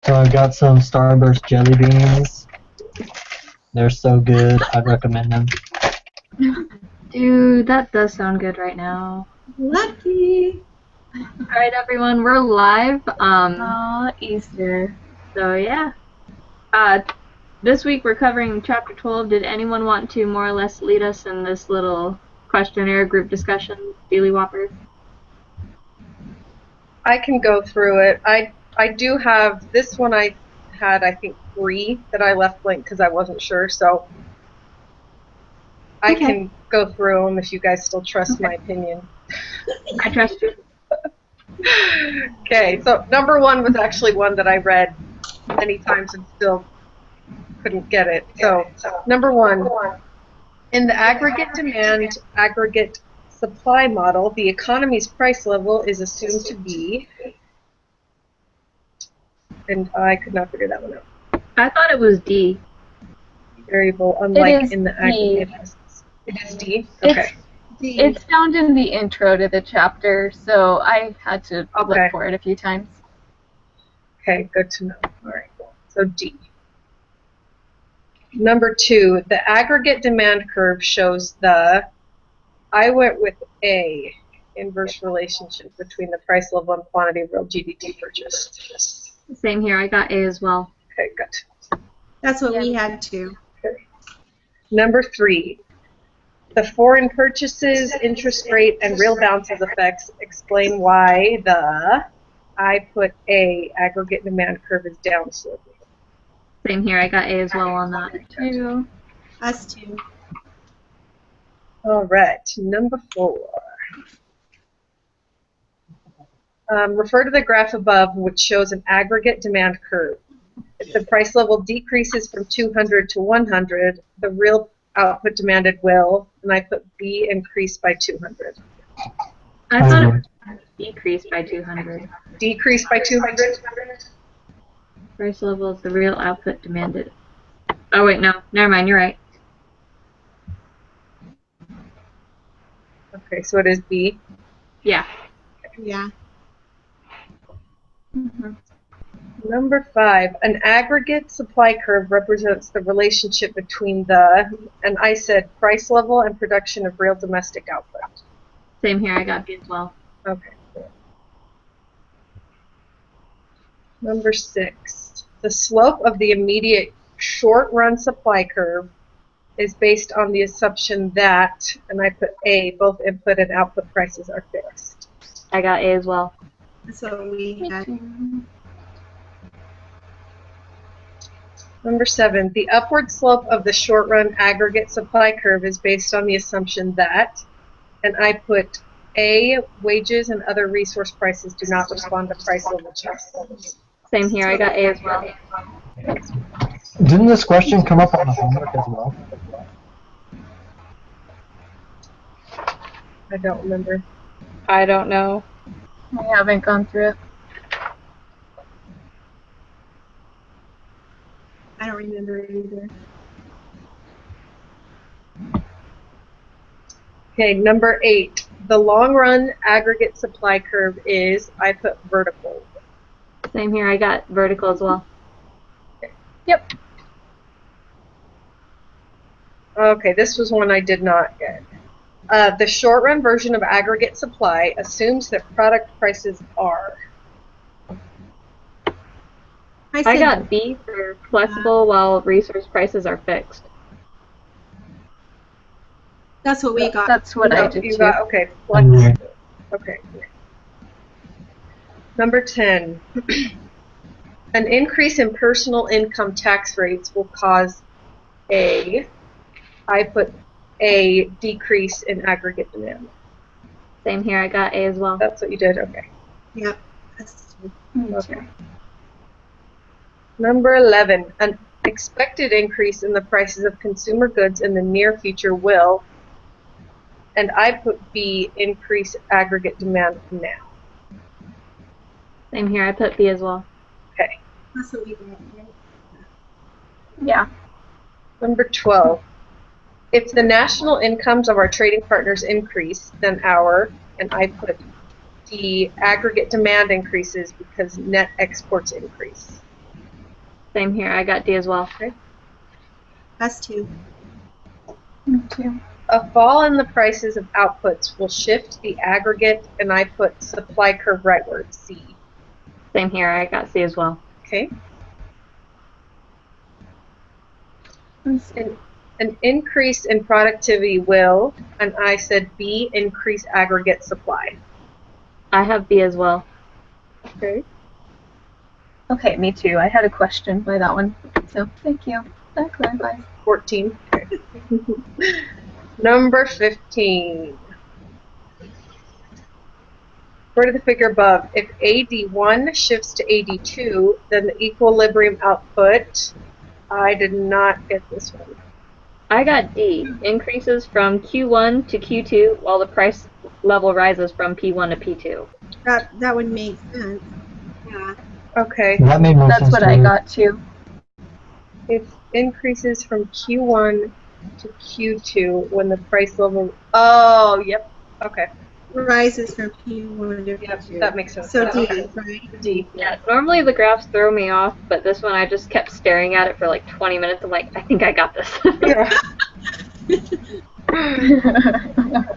So I got some Starburst jelly beans. They're so good. I'd recommend them. Dude, that does sound good right now. Lucky. Alright, everyone, we're live. Easter. So yeah. This week we're covering chapter 12. Did anyone want to more or less lead us in this little questionnaire group discussion, Daily Whopper? I can go through it. I do have this one. I had, I think, 3 that I left blank because I wasn't sure. So I can go through them if you guys still trust my opinion. I trust you. Okay, so number 1 was actually one that I read many times and still couldn't get it. So number 1, in the aggregate demand, aggregate supply model, the economy's price level is assumed to be, and I could not figure that one out. I thought it was D. Variable, unlike in the aggregate. It is D? Okay. It's found in the intro to the chapter, so I had to look for it a few times. Okay, good to know. All right, so D. Number 2, the aggregate demand curve shows the, I went with A, inverse relationship between the price level and quantity of real GDP purchased. Same here, I got A as well. Okay, good. That's what we had too. Okay. Number 3, the foreign purchases, interest rate, and real balances effects explain why the, I put A, aggregate demand curve is down sloping. Same here, I got A as well on that too. Us too. All right, number 4. Refer to the graph above, which shows an aggregate demand curve. If the price level decreases from 200 to 100, the real output demanded will, and I put B, increase by 200. I thought it decreased by 200. Decrease by 200? Price level is the real output demanded. Oh wait, no, never mind, you're right. Okay, so it is B. Yeah. Yeah. Number 5, an aggregate supply curve represents the relationship between the, and I said price level and production of real domestic output. Same here, I got B as well. Okay. Number 6, the slope of the immediate short-run supply curve is based on the assumption that, and I put A, both input and output prices are fixed. I got A as well. That's what we had. Number 7, the upward slope of the short-run aggregate supply curve is based on the assumption that, and I put A, wages and other resource prices do not respond to price level changes. Same here, I got A as well. Didn't this question come up on the homework as well? I don't remember. I don't know. I haven't gone through it. I don't remember it either. Okay, number 8, the long-run aggregate supply curve is, I put vertical. Same here, I got vertical as well. Yep. Okay, this was one I did not get. The short-run version of aggregate supply assumes that product prices are. I got B for flexible while resource prices are fixed. That's what we got. That's what I did You too. got, okay, flexible. Okay. Number 10. An increase in personal income tax rates will cause a, I put A, decrease in aggregate demand. Same here, I got A as well. That's what you did? Okay. Yep. Okay. Number 11, an expected increase in the prices of consumer goods in the near future will, and I put B, increase aggregate demand now. Same here, I put B as well. Okay. That's what we got, right? Yeah. Number 12, if the national incomes of our trading partners increase, then our, and I put D, aggregate demand increases because net exports increase. Same here. I got D as well. Us too. Me too. A fall in the prices of outputs will shift the aggregate, and I put supply curve rightward, C. Same here. I got C as well. Okay. An increase in productivity will, and I said B, increase aggregate supply. I have B as well. Okay. Okay, me too. I had a question by that one. So thank you. That clarifies. 14. Okay. Number 15. Go to the figure above. If AD1 shifts to AD2, then the equilibrium output, I did not get this one. I got D. Increases from Q1 to Q2 while the price level rises from P1 to P2. That would make sense. Yeah. Okay. That made more That's sense what to I me. got too. It increases from Q1 to Q2 when the price level. Oh, yep. Okay. Rises from P1 to Yep, P2. that makes sense. So D, Okay. right? D. Yeah, normally the graphs throw me off, but this one I just kept staring at it for like 20 minutes. I'm like, I think I got this. Yeah.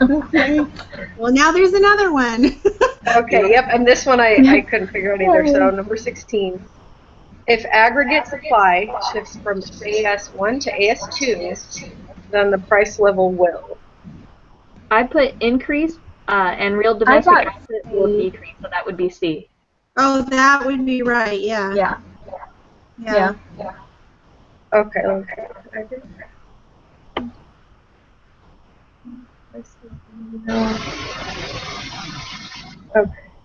Okay. Well, now there's another one. Okay, yep, and this one I couldn't figure out either, so number 16. If aggregate supply shifts from AS1 to AS2, then the price level will. I put increase, and real I domestic got output will C. decrease, so that would be C. Oh, that would be right. Yeah. Yeah. Yeah. Okay. Okay.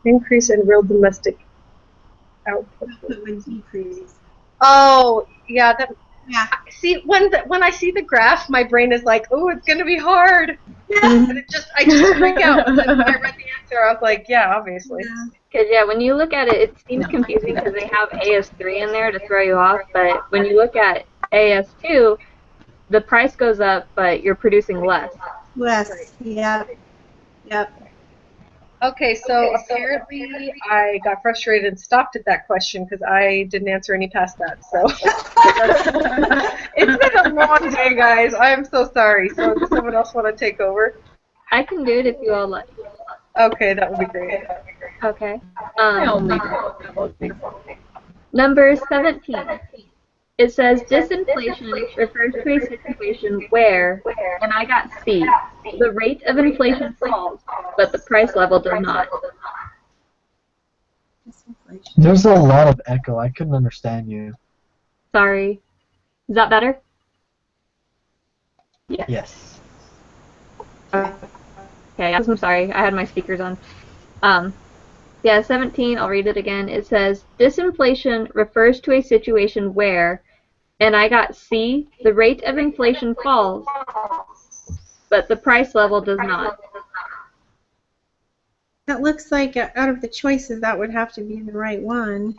Increase in real domestic output. Output would decrease. Oh, yeah. That. Yeah. See, when I see the graph, my brain is like, "Oh, it's gonna be hard," Mm-hmm. and I just freak out. And then when I read the answer, I was like, "Yeah, obviously." Yeah. Because, yeah, when you look at it, it seems confusing because they have AS3 in there to throw you off, but when you look at AS2, the price goes up, but you're producing less. Less. Yep. Yep. Okay, so apparently I got frustrated and stopped at that question because I didn't answer any past that. So it's been a long day, guys. I'm so sorry. So does someone else want to take over? I can do it if you all like. Okay, that would be great. Okay. I only Number 17. It says disinflation refers to a situation where, and I got C, the rate of inflation falls, but the price level does not. Disinflation. There's a lot of echo. I couldn't understand you. Sorry. Is that better? Yes. Okay, I'm sorry. I had my speakers on. Yeah, 17, I'll read it again. It says, disinflation refers to a situation where, and I got C, the rate of inflation falls, but the price level does not. That looks like out of the choices, that would have to be the right one.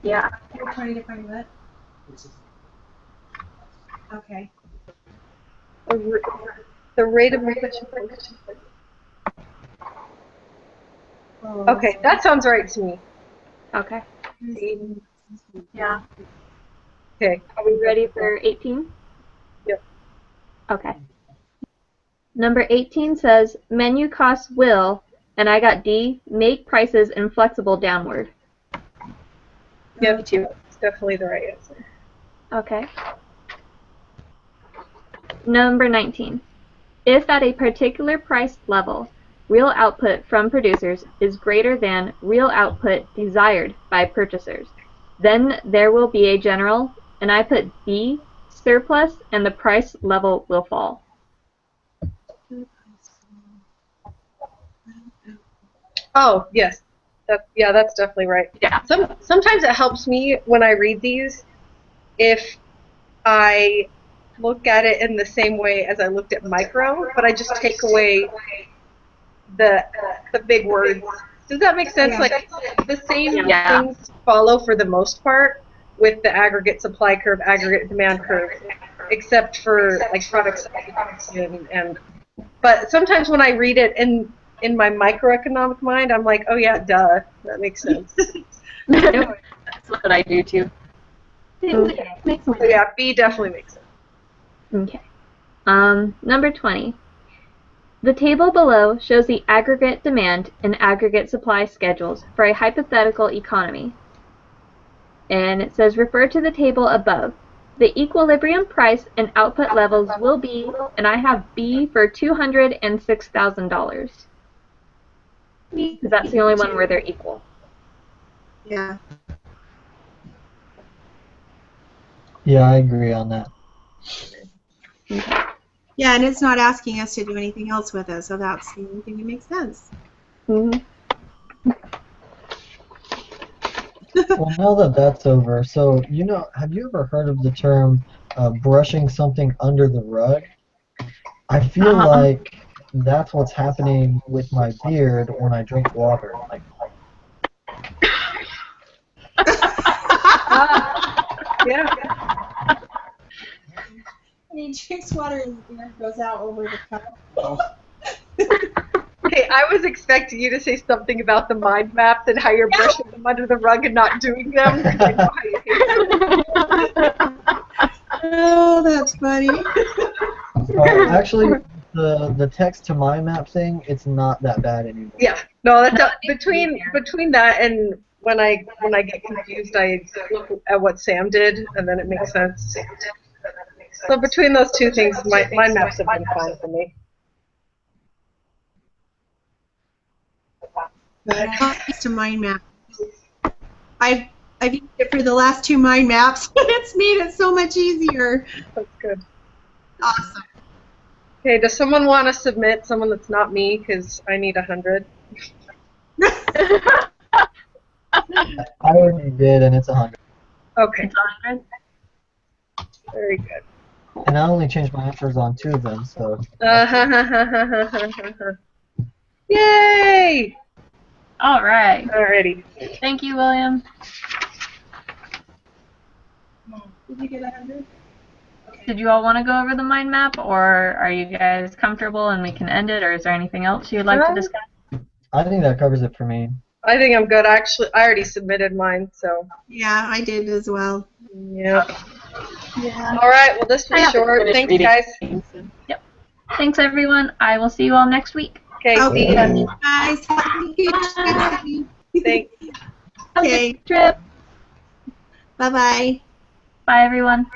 Yeah. Trying to find what? Okay. The rate of inflation. Okay, that sounds right to me. Okay. Yeah. Okay. Are we ready for 18? Yep. Okay. Number 18 says, menu costs will, and I got D, make prices inflexible downward. Yep, it's definitely the right answer. Okay. Number 19. If at a particular price level, real output from producers is greater than real output desired by purchasers, then there will be a general, and I put B, surplus, and the price level will fall. Oh, yes. That's definitely right. Yeah. Sometimes it helps me when I read these if I look at it in the same way as I looked at micro, but I just take away the big words. Does that make sense? Yeah. Like the same Yeah. things follow for the most part with the aggregate supply curve, aggregate demand curve, except for like product and but sometimes when I read it in in my microeconomic mind, I'm like, oh yeah, duh, that makes sense. That's what I do too. Okay. Makes sense. So yeah, B definitely makes sense. Okay. Number 20. The table below shows the aggregate demand and aggregate supply schedules for a hypothetical economy. And it says refer to the table above. The equilibrium price and output levels will be, and I have B for $206,000. Because that's the only one where they're equal. Yeah. Yeah, I agree on that. Yeah, and it's not asking us to do anything else with it, so that's the only thing that makes sense. Mm-hmm. Well, now that that's over, so have you ever heard of the term brushing something under the rug? I feel like that's what's happening with my beard when I drink water. Like, Yeah. When he drinks water and the air goes out over the cup. Okay, I was expecting you to say something about the mind maps and how you're brushing them under the rug and not doing them. 'Cause I know how you hate them. Oh, that's funny. actually, the text to mind map thing, it's not that bad anymore. Yeah, no, that's between that and when I get confused, I look at what Sam did, and then it makes sense. So between those two things, mind maps have been fine for me. It's to mind map. I've used it for the last 2 mind maps. It's made it so much easier. That's good. Awesome. Okay, does someone want to submit someone that's not me? Because I need 100. I already did, and it's 100. Okay, very good. And I only changed my answers on 2 of them, so. Yay! All right. Alrighty. Thank you, William. Did you get 100? Did you all want to go over the mind map, or are you guys comfortable and we can end it, or is there anything else you'd like to discuss? I think that covers it for me. I think I'm good. Actually, I already submitted mine, so. Yeah, I did as well. Yeah. Yeah. All right. Well, this was short. Finish Thanks, reading. guys. Yep. Thanks, everyone. I will see you all next week. Okay. See ya. Okay, guys. Have a good trip. Thanks. Okay. Trip. Bye-bye. Bye, everyone.